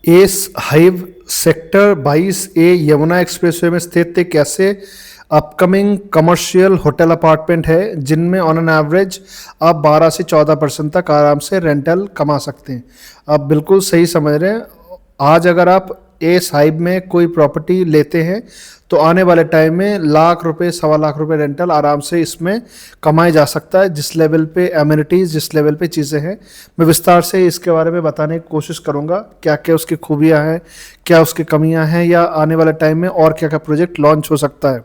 S hive sector 22A Yamuna expressway में स्थित एक ऐसे अपकमिंग कमर्शियल होटल अपार्टमेंट है जिनमें ऑन एन एवरेज आप 12 से 14% तक आराम से रेंटल कमा सकते हैं। आप बिल्कुल सही समझ रहे हैं। आज अगर आप एस हाइव में कोई प्रॉपर्टी लेते हैं तो आने वाले टाइम में लाख रुपए, सवा लाख रुपए रेंटल आराम से इसमें कमाया जा सकता है। जिस लेवल पे एमिनिटीज़, जिस लेवल पे चीज़ें हैं, मैं विस्तार से इसके बारे में बताने की कोशिश करूंगा। क्या क्या उसकी खूबियां हैं, क्या उसकी कमियां हैं, या आने वाले टाइम में और क्या क्या प्रोजेक्ट लॉन्च हो सकता है।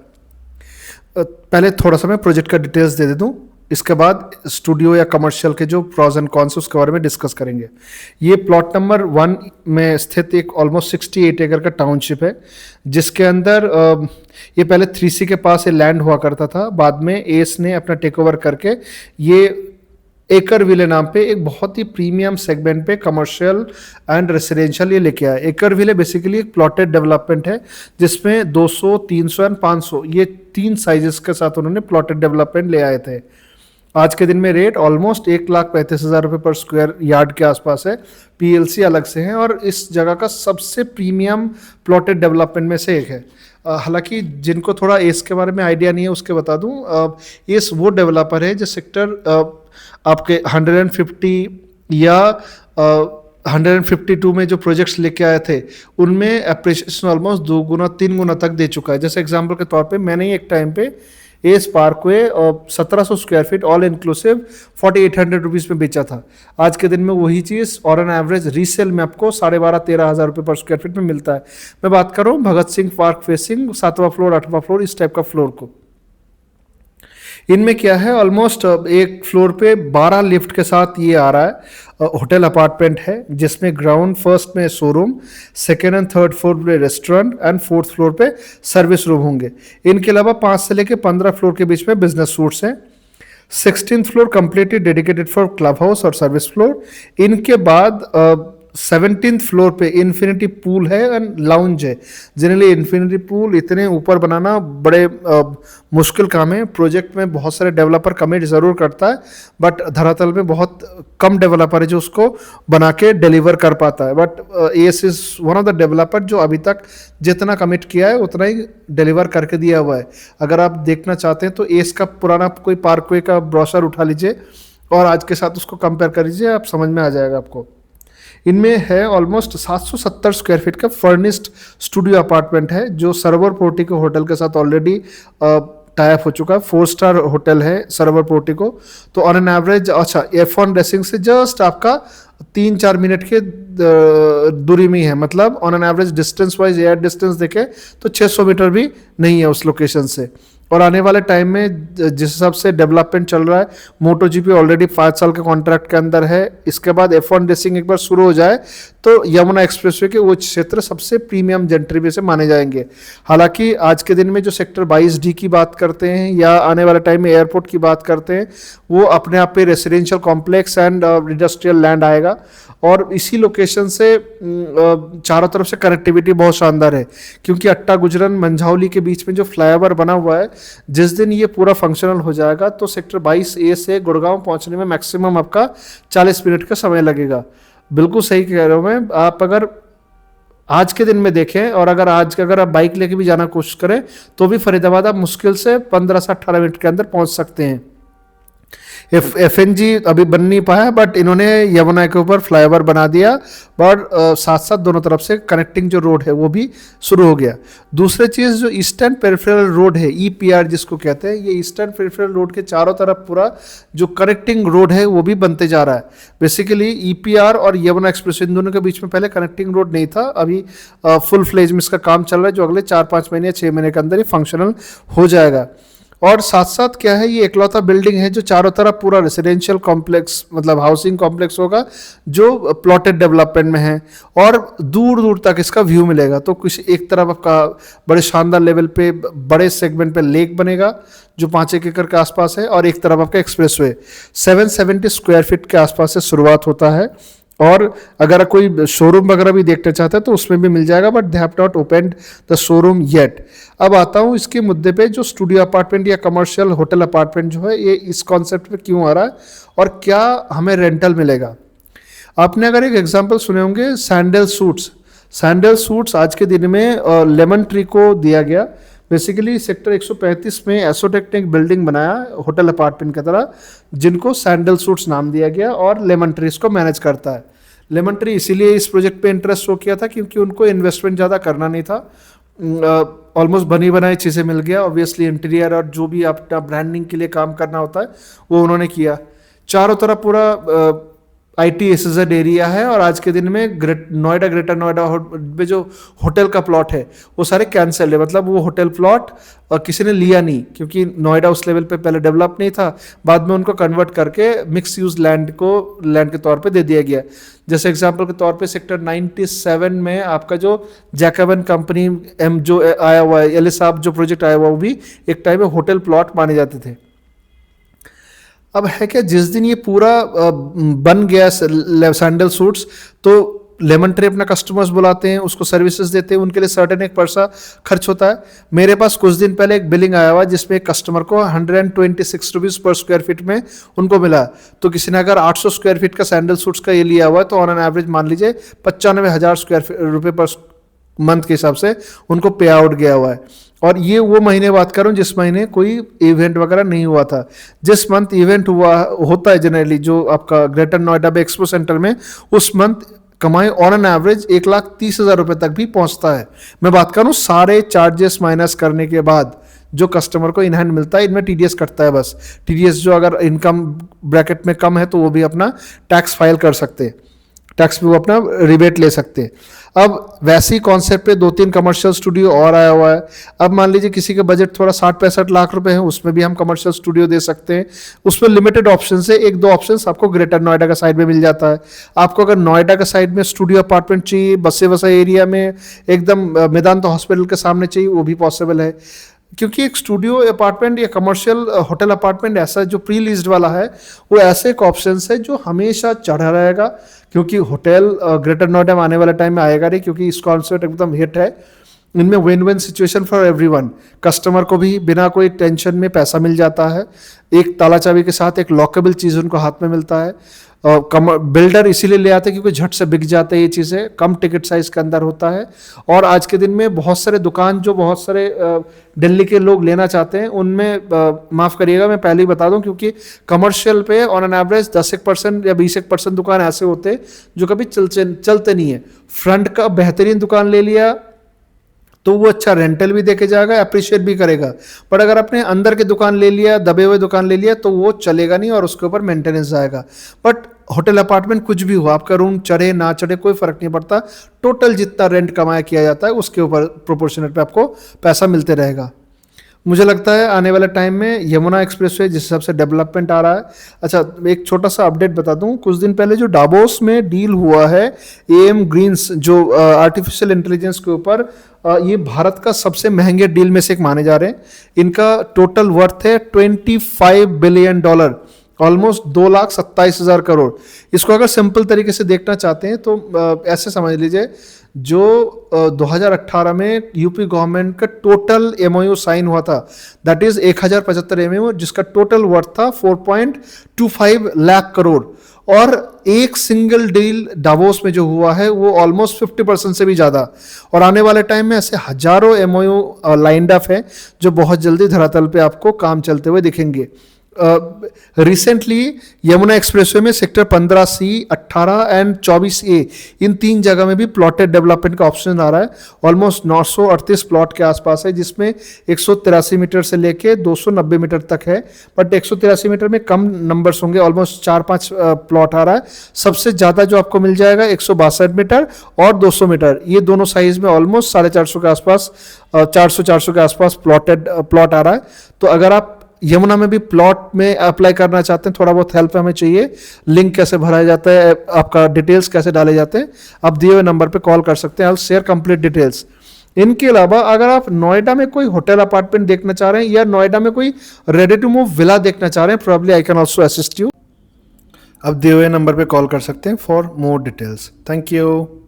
पहले थोड़ा सा मैं प्रोजेक्ट का डिटेल्स दे दूं, इसके बाद स्टूडियो या कमर्शियल के जो प्रॉज एंड कॉन्स उसके बारे में डिस्कस करेंगे। ये प्लॉट नंबर 1 में स्थित एक ऑलमोस्ट 68 एकड़ का टाउनशिप है, जिसके अंदर ये पहले 3C के पास ये लैंड हुआ करता था। बाद में एस ने अपना टेक ओवर करके ये एकर विले नाम पे एक बहुत ही प्रीमियम सेगमेंट पे कमर्शियल एंड रेसिडेंशियल ये लेके आया। एकर विले बेसिकली एक प्लॉटेड डेवलपमेंट है जिसमें 200, 300 एंड 500 ये 3 साइजेस के साथ उन्होंने प्लॉटेड डेवलपमेंट ले आए थे। आज के दिन में रेट ऑलमोस्ट 1,35,000 रुपये पर स्क्वायर यार्ड के आसपास है। पीएलसी अलग से है और इस जगह का सबसे प्रीमियम प्लॉटेड डेवलपमेंट में से एक है। हालांकि जिनको थोड़ा एस के बारे में आइडिया नहीं है उसके बता दूं, एस वो डेवलपर है जो सेक्टर आपके 150 या 152 में जो प्रोजेक्ट्स लेके आए थे उनमें अप्रिशिएशन ऑलमोस्ट 2 गुना 3 गुना तक दे चुका है। जैसे एग्जांपल के तौर पे मैंने ही एक टाइम पे S Parkway 1700 square feet all inclusive 4800 rupees में बेचा था। आज के दिन में वही चीज़ और एन एवरेज रीसेल में आपको 12,500-13,000 रुपये पर स्क्वायर फीट में मिलता है। मैं बात कर रहा हूँ भगत सिंह पार्क फेसिंग 7वां फ्लोर, 8वां फ्लोर, इस टाइप का फ्लोर को। इनमें क्या है, ऑलमोस्ट एक फ्लोर पे 12 लिफ्ट के साथ ये आ रहा है। होटल अपार्टमेंट है जिसमें ग्राउंड फर्स्ट में showroom, second and third floor पे रेस्टोरेंट एंड फोर्थ फ्लोर पे सर्विस रूम होंगे। इनके अलावा 5 से लेकर 15 फ्लोर के बीच में बिजनेस सूट्स हैं। 16th floor completely dedicated for club house और सर्विस फ्लोर। इनके बाद 17th फ्लोर पे इन्फिनिटी पूल है एंड लाउंज है। जनरली इन्फिनिटी पूल इतने ऊपर बनाना बड़े मुश्किल काम है। प्रोजेक्ट में बहुत सारे डेवलपर कमिट ज़रूर करता है बट धरातल में बहुत कम डेवलपर है जो उसको बना के डिलीवर कर पाता है। But S is one of the developer जो अभी तक जितना कमिट किया है उतना ही डिलीवर करके दिया हुआ है। अगर आप देखना चाहते हैं तो एस का पुराना कोई पार्कवे का ब्रोशर उठा लीजिए और आज के साथ उसको कंपेयर कर लीजिए, आप समझ में आ जाएगा आपको। इनमें है ऑलमोस्ट 770 स्क्वायर फीट का फर्निश्ड स्टूडियो अपार्टमेंट है जो सर्वर पोर्टिको होटल के साथ ऑलरेडी टाई अप हो चुका है। 4 स्टार होटल है सर्वर पोर्टिको। तो ऑन एन एवरेज अच्छा F1 रेसिंग से जस्ट आपका 3-4 मिनट के दूरी में ही है। मतलब on an average distance wise air distance देखें तो 600 मीटर भी नहीं है उस लोकेशन से। और आने वाले टाइम में जिस हिसाब से डेवलपमेंट चल रहा है, मोटो जीपी ऑलरेडी 5 साल के कॉन्ट्रैक्ट के अंदर है। इसके बाद F1 रेसिंग एक बार शुरू हो जाए तो यमुना एक्सप्रेसवे के वो क्षेत्र सबसे प्रीमियम जेंट्री में से माने जाएंगे। हालांकि आज के दिन में जो सेक्टर 22D की बात करते हैं या आने वाले टाइम में एयरपोर्ट की बात करते हैं, वो अपने आप पे residential complex and industrial land आएगा। और इसी लोकेशन से चारों तरफ से कनेक्टिविटी बहुत शानदार है क्योंकि अट्टा गुजरन मंझावली के बीच में जो फ्लाईओवर बना हुआ है, जिस दिन ये पूरा फंक्शनल हो जाएगा तो सेक्टर 22A से गुड़गांव पहुंचने में मैक्सिमम आपका 40 मिनट का समय लगेगा। बिल्कुल सही कह रहा हूँ मैं। आप अगर आज के दिन में देखें और अगर आप बाइक लेके भी जाना कोशिश करें तो भी फरीदाबाद आप मुश्किल से 15 से 18 मिनट के अंदर पहुंच सकते हैं। FNG अभी बन नहीं पाया बट इन्होंने यमुना के ऊपर फ्लाईओवर बना दिया और साथ साथ दोनों तरफ से कनेक्टिंग जो रोड है वो भी शुरू हो गया। दूसरी चीज़ जो ईस्टर्न पेरिफेरल रोड है, EPR जिसको कहते हैं, ये ईस्टर्न पेरिफेरल रोड के चारों तरफ पूरा जो कनेक्टिंग रोड है वो भी बनते जा रहा है। बेसिकली EPR और यमुना एक्सप्रेस इन दोनों के बीच में पहले कनेक्टिंग रोड नहीं था। अभी फुल फ्लेज में इसका काम चल रहा है जो अगले 4-5 महीने या 6 महीने के अंदर ही फंक्शनल हो जाएगा। और साथ साथ क्या है, ये एकलौता बिल्डिंग है जो चारों तरफ पूरा रेसिडेंशियल कॉम्प्लेक्स मतलब हाउसिंग कॉम्प्लेक्स होगा जो प्लॉटेड डेवलपमेंट में है और दूर दूर तक इसका व्यू मिलेगा। तो कुछ एक तरफ आपका बड़े शानदार लेवल पे बड़े सेगमेंट पे लेक बनेगा जो 5-1 एकड़ के आसपास है और एक तरफ आपका एक्सप्रेसवे 770 स्क्वायर फीट के आसपास से शुरुआत होता है। और अगर कोई शोरूम वगैरह भी देखना चाहता है तो उसमें भी मिल जाएगा but they have not opened the showroom yet. अब आता हूँ इसके मुद्दे पे, जो स्टूडियो अपार्टमेंट या कमर्शियल होटल अपार्टमेंट जो है ये इस कॉन्सेप्ट पे क्यों आ रहा है और क्या हमें रेंटल मिलेगा। आपने अगर एक एग्जांपल सुने होंगे सैंडल सूट्स, सैंडल सूट्स आज के दिन में लेमन ट्री को दिया गया। बेसिकली सेक्टर 135 में एसोटेक ने एक बिल्डिंग बनाया होटल अपार्टमेंट की तरह, जिनको सैंडल सूट्स नाम दिया गया, और लेमन ट्री इसको मैनेज करता है। लेमन ट्री इसीलिए इस प्रोजेक्ट पे इंटरेस्ट शो किया था क्योंकि उनको इन्वेस्टमेंट ज़्यादा करना नहीं था, ऑलमोस्ट बनी बनाई चीज़ें मिल गया। ऑब्वियसली इंटीरियर और जो भी अपना ब्रांडिंग के लिए काम करना होता है वो उन्होंने किया। चारों तरफ पूरा IT SEZ एरिया है, और आज के दिन में नोएडा, ग्रेटर नोएडा में जो होटल का प्लॉट है वो सारे कैंसिल है। मतलब वो होटल प्लॉट किसी ने लिया नहीं, क्योंकि नोएडा उस लेवल पे पहले डेवलप नहीं था, बाद में उनको कन्वर्ट करके मिक्स यूज लैंड के तौर पे दे दिया गया। जैसे एग्जांपल के तौर पे सेक्टर 97 में आपका जो जैकबन कंपनी जो आया हुआ है, एलिस साहब जो प्रोजेक्ट आया हुआ, वो भी एक टाइम में होटल प्लॉट माने जाते थे। अब है क्या, जिस दिन ये पूरा बन गया सैंडल सूट्स, तो लेमन ट्री अपना कस्टमर्स बुलाते हैं, उसको सर्विसेज देते हैं, उनके लिए सर्टेन एक पैसा खर्च होता है। मेरे पास कुछ दिन पहले एक बिलिंग आया हुआ जिसमें एक कस्टमर को 126 रुपीज़ पर स्क्वायर फीट में उनको मिला। तो किसी ने अगर 800 स्क्वायर फीट का सैंडल सूट्स का ये लिया हुआ है, तो ऑन एन एवरेज मान लीजिए 95,000 रुपये पर मंथ के हिसाब से उनको पे आउट गया हुआ है। और ये वो महीने बात कर रहा हूँ जिस महीने कोई इवेंट वगैरह नहीं हुआ था। जिस मंथ इवेंट होता है जनरली जो आपका ग्रेटर नोएडा में एक्सपो सेंटर में, उस मंथ कमाई ऑन एन एवरेज 1,30,000 रुपये तक भी पहुंचता है। मैं बात कर रहा हूँ सारे चार्जेस माइनस करने के बाद जो कस्टमर को इन हैंड मिलता है, इनमें TDS कटता है बस। TDS जो अगर इनकम ब्रैकेट में कम है तो वो भी अपना टैक्स फाइल कर सकते हैं, टैक्स भी वो अपना रिबेट ले सकते हैं। अब वैसे ही कॉन्सेप्ट पे 2-3 कमर्शियल स्टूडियो और आया हुआ है। अब मान लीजिए किसी का बजट थोड़ा 60-65 लाख रुपए है, उसमें भी हम कमर्शियल स्टूडियो दे सकते हैं। उसमें लिमिटेड ऑप्शन है, 1-2 ऑप्शन आपको ग्रेटर नोएडा का साइड में मिल जाता है। आपको अगर नोएडा का साइड में स्टूडियो अपार्टमेंट चाहिए, बसे वसा एरिया में एकदम मेदांता हॉस्पिटल के सामने चाहिए, वो भी पॉसिबल है। क्योंकि एक स्टूडियो अपार्टमेंट या कमर्शियल होटल अपार्टमेंट ऐसा जो प्री लीज्ड वाला है, वो ऐसे एक ऑप्शन है जो हमेशा चढ़ा रहेगा। क्योंकि होटल ग्रेटर नोएडा में आने वाले टाइम में आएगा नहीं, क्योंकि इस कॉन्सेप्ट एकदम हिट है। इनमें win win situation for everyone. Customer को भी बिना कोई टेंशन में पैसा मिल जाता है, एक ताला चाबी के साथ एक लॉकेबल चीज़ उनको हाथ में मिलता है। बिल्डर इसीलिए ले आते हैं क्योंकि झट से बिक जाते हैं ये चीज़ें, कम टिकट साइज के अंदर होता है। और आज के दिन में बहुत सारे दुकान जो बहुत सारे दिल्ली के लोग लेना चाहते हैं, उनमें माफ़ करिएगा मैं पहले ही बता दूं, क्योंकि कमर्शियल पे ऑन एन एवरेज 10% या 20% दुकान ऐसे होते हैं जो कभी चलते नहीं है। फ्रंट का बेहतरीन दुकान ले लिया तो वो अच्छा रेंटल भी देके जाएगा, अप्रिशिएट भी करेगा। पर अगर आपने अंदर की दुकान ले लिया, दबे हुए दुकान ले लिया, तो वो चलेगा नहीं और उसके ऊपर मेंटेनेंस आएगा। बट होटल अपार्टमेंट कुछ भी हो, आपका रूम चढ़े ना चढ़े कोई फर्क नहीं पड़ता, टोटल जितना रेंट कमाया किया जाता है उसके ऊपर प्रोपोर्शनेट पे आपको पैसा मिलते रहेगा। मुझे लगता है आने वाले टाइम में यमुना एक्सप्रेसवे जिस हिसाब से डेवलपमेंट आ रहा है। अच्छा, एक छोटा सा अपडेट बता दूं, कुछ दिन पहले जो डावोस में डील हुआ है AM ग्रीन्स जो आर्टिफिशियल इंटेलिजेंस के ऊपर, ये भारत का सबसे महंगे डील में से एक माने जा रहे हैं। इनका टोटल वर्थ है $25 बिलियन, ऑलमोस्ट 2,27,000 करोड़। इसको अगर सिंपल तरीके से देखना चाहते हैं तो ऐसे समझ लीजिए, जो 2018 में यूपी गवर्नमेंट का टोटल MOU साइन हुआ था, दैट इज 1075 MOU, जिसका टोटल वर्थ था 4.25 लाख करोड़। और एक सिंगल डील डावोस में जो हुआ है वो ऑलमोस्ट 50% से भी ज़्यादा। और आने वाले टाइम में ऐसे हजारों MOU लाइंड अप है जो बहुत जल्दी धरातल पे आपको काम चलते हुए दिखेंगे। रिसेंटली यमुना एक्सप्रेसवे में सेक्टर 15C, 18 एंड 24A, इन 3 जगह में भी प्लॉटेड डेवलपमेंट का ऑप्शन आ रहा है। ऑलमोस्ट 938 प्लॉट के आसपास है, जिसमें 183 मीटर से लेके 290 मीटर तक है। बट 183 मीटर में कम नंबर्स होंगे, ऑलमोस्ट 4-5 प्लॉट आ रहा है। सबसे ज़्यादा जो आपको मिल जाएगा 162 मीटर और 200 मीटर, ये दोनों साइज में ऑलमोस्ट 450 के आसपास, 400 के आसपास प्लॉट आ रहा है। तो अगर आप यमुना में भी प्लॉट में अप्लाई करना चाहते हैं, थोड़ा बहुत हेल्प हमें चाहिए, लिंक कैसे भराया जाता है, आपका डिटेल्स कैसे डाले जाते हैं, आप दिए हुए नंबर पे कॉल कर सकते हैं। I will share complete details. इनके अलावा अगर आप नोएडा में कोई होटल अपार्टमेंट देखना चाह रहे हैं या नोएडा में कोई रेडी टू मूव विला देखना चाह रहे हैं, probably I can also assist you. आप दिए हुए नंबर पे कॉल कर सकते हैं for more details. Thank you.